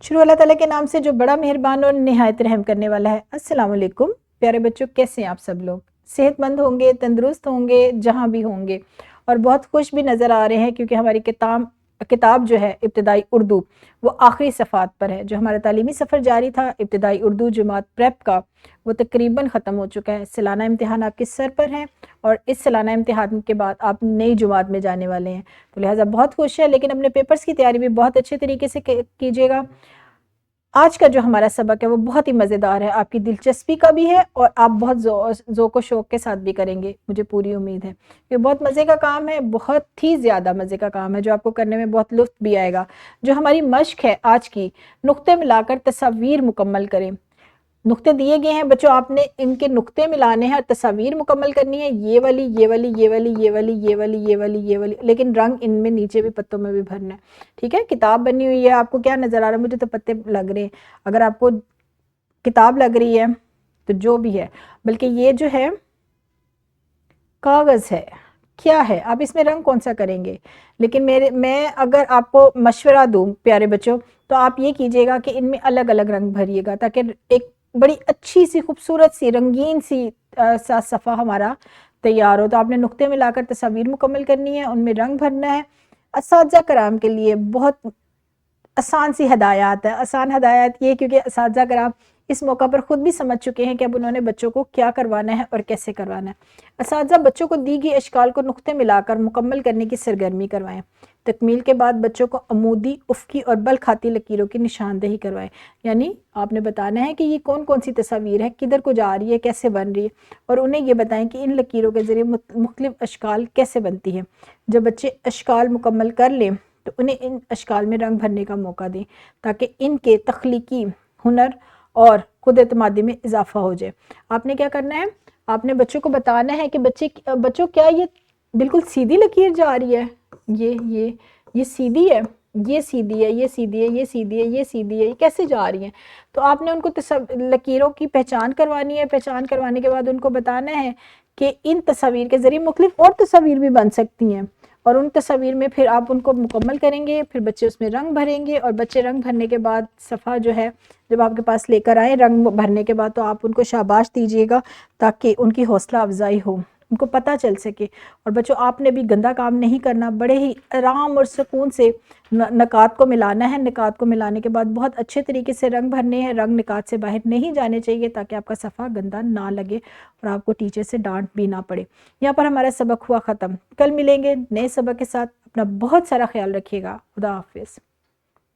شروع اللہ تعالیٰ کے نام سے جو بڑا مہربان اور نہایت رحم کرنے والا ہے۔ السلام علیکم پیارے بچوں، کیسے ہیں آپ سب لوگ؟ صحت مند ہوں گے، تندرست ہوں گے جہاں بھی ہوں گے، اور بہت خوش بھی نظر آ رہے ہیں کیونکہ ہماری کتاب جو ہے ابتدائی اردو وہ آخری صفحات پر ہے۔ جو ہمارا تعلیمی سفر جاری تھا ابتدائی اردو جماعت پریپ کا، وہ تقریباً ختم ہو چکا ہے۔ سالانہ امتحان آپ کے سر پر ہیں اور اس سالانہ امتحان کے بعد آپ نئی جماعت میں جانے والے ہیں، تو لہٰذا بہت خوش ہے، لیکن اپنے پیپرز کی تیاری بھی بہت اچھے طریقے سے کیجیے گا۔ آج کا جو ہمارا سبق ہے وہ بہت ہی مزیدار ہے، آپ کی دلچسپی کا بھی ہے اور آپ بہت ذوق و شوق کے ساتھ بھی کریں گے، مجھے پوری امید ہے۔ یہ بہت مزے کا کام ہے، بہت ہی زیادہ مزے کا کام ہے، جو آپ کو کرنے میں بہت لطف بھی آئے گا۔ جو ہماری مشق ہے آج کی، نقطے ملا کر تصاویر مکمل کریں۔ نقطے دیے گئے ہیں بچوں، آپ نے ان کے نقطے ملانے ہیں اور تصاویر مکمل کرنی ہے، یہ والی یہ والی یہ والی یہ والی یہ والی یہ والی یہ والی، لیکن رنگ ان میں نیچے بھی پتوں میں بھی بھرنا ہے، ٹھیک ہے؟ کتاب بنی ہوئی ہے، آپ کو کیا نظر آ رہا ہے؟ مجھے تو پتے لگ رہے ہیں، اگر آپ کو کتاب لگ رہی ہے تو جو بھی ہے، بلکہ یہ جو ہے کاغذ ہے، کیا ہے؟ آپ اس میں رنگ کون سا کریں گے؟ لیکن میں اگر آپ کو مشورہ دوں پیارے بچوں، تو آپ یہ کیجئے گا کہ ان میں الگ الگ رنگ بھریے گا، تاکہ ایک بڑی اچھی سی خوبصورت سی رنگین سی صفحہ ہمارا تیار ہو۔ تو آپ نے نقطے میں لا کر تصاویر مکمل کرنی ہے، ان میں رنگ بھرنا ہے۔ اساتذہ کرام کے لیے بہت آسان سی ہدایات ہے۔ آسان ہدایات یہ کیونکہ اساتذہ کرام اس موقع پر خود بھی سمجھ چکے ہیں کہ اب انہوں نے بچوں کو کیا کروانا ہے اور کیسے کروانا ہے۔ اساتذہ بچوں کو دی گئی اشکال کو نقطے ملا کر مکمل کرنے کی سرگرمی کروائیں۔ تکمیل کے بعد بچوں کو عمودی، افقی اور بل کھاتی لکیروں کی نشاندہی کروائیں، یعنی آپ نے بتانا ہے کہ یہ کون کون سی تصاویر ہے، کدھر کو جا رہی ہے، کیسے بن رہی ہے، اور انہیں یہ بتائیں کہ ان لکیروں کے ذریعے مختلف اشکال کیسے بنتی ہے۔ جب بچے اشکال مکمل کر لیں تو انہیں ان اشکال میں رنگ بھرنے کا موقع دیں، تاکہ ان کے تخلیقی ہنر اور خود اعتمادی میں اضافہ ہو جائے۔ آپ نے کیا کرنا ہے؟ آپ نے بچوں کو بتانا ہے کہ بچوں کیا یہ بالکل سیدھی لکیر جا رہی ہے؟ یہ سیدھی ہے، یہ سیدھی ہے، یہ سیدھی ہے، یہ سیدھی ہے، یہ سیدھی ہے، یہ کیسے جا رہی ہیں؟ تو آپ نے ان کو لکیروں کی پہچان کروانی ہے۔ پہچان کروانے کے بعد ان کو بتانا ہے کہ ان تصاویر کے ذریعے مختلف اور تصاویر بھی بن سکتی ہیں، اور ان تصاویر میں پھر آپ ان کو مکمل کریں گے، پھر بچے اس میں رنگ بھریں گے، اور بچے رنگ بھرنے کے بعد صفحہ جو ہے جب آپ کے پاس لے کر آئیں رنگ بھرنے کے بعد، تو آپ ان کو شاباش دیجیے گا تاکہ ان کی حوصلہ افزائی ہو، ان کو پتہ چل سکے۔ اور بچوں آپ نے بھی گندا کام نہیں کرنا، بڑے ہی آرام اور سکون سے نکات کو ملانا ہے۔ نکات کو ملانے کے بعد بہت اچھے طریقے سے رنگ بھرنے ہیں، رنگ نکات سے باہر نہیں جانے چاہیے تاکہ آپ کا صفحہ گندا نہ لگے اور آپ کو ٹیچر سے ڈانٹ بھی نہ پڑے۔ یہاں پر ہمارا سبق ہوا ختم، کل ملیں گے نئے سبق کے ساتھ۔ اپنا بہت سارا خیال رکھیے گا، خدا حافظ۔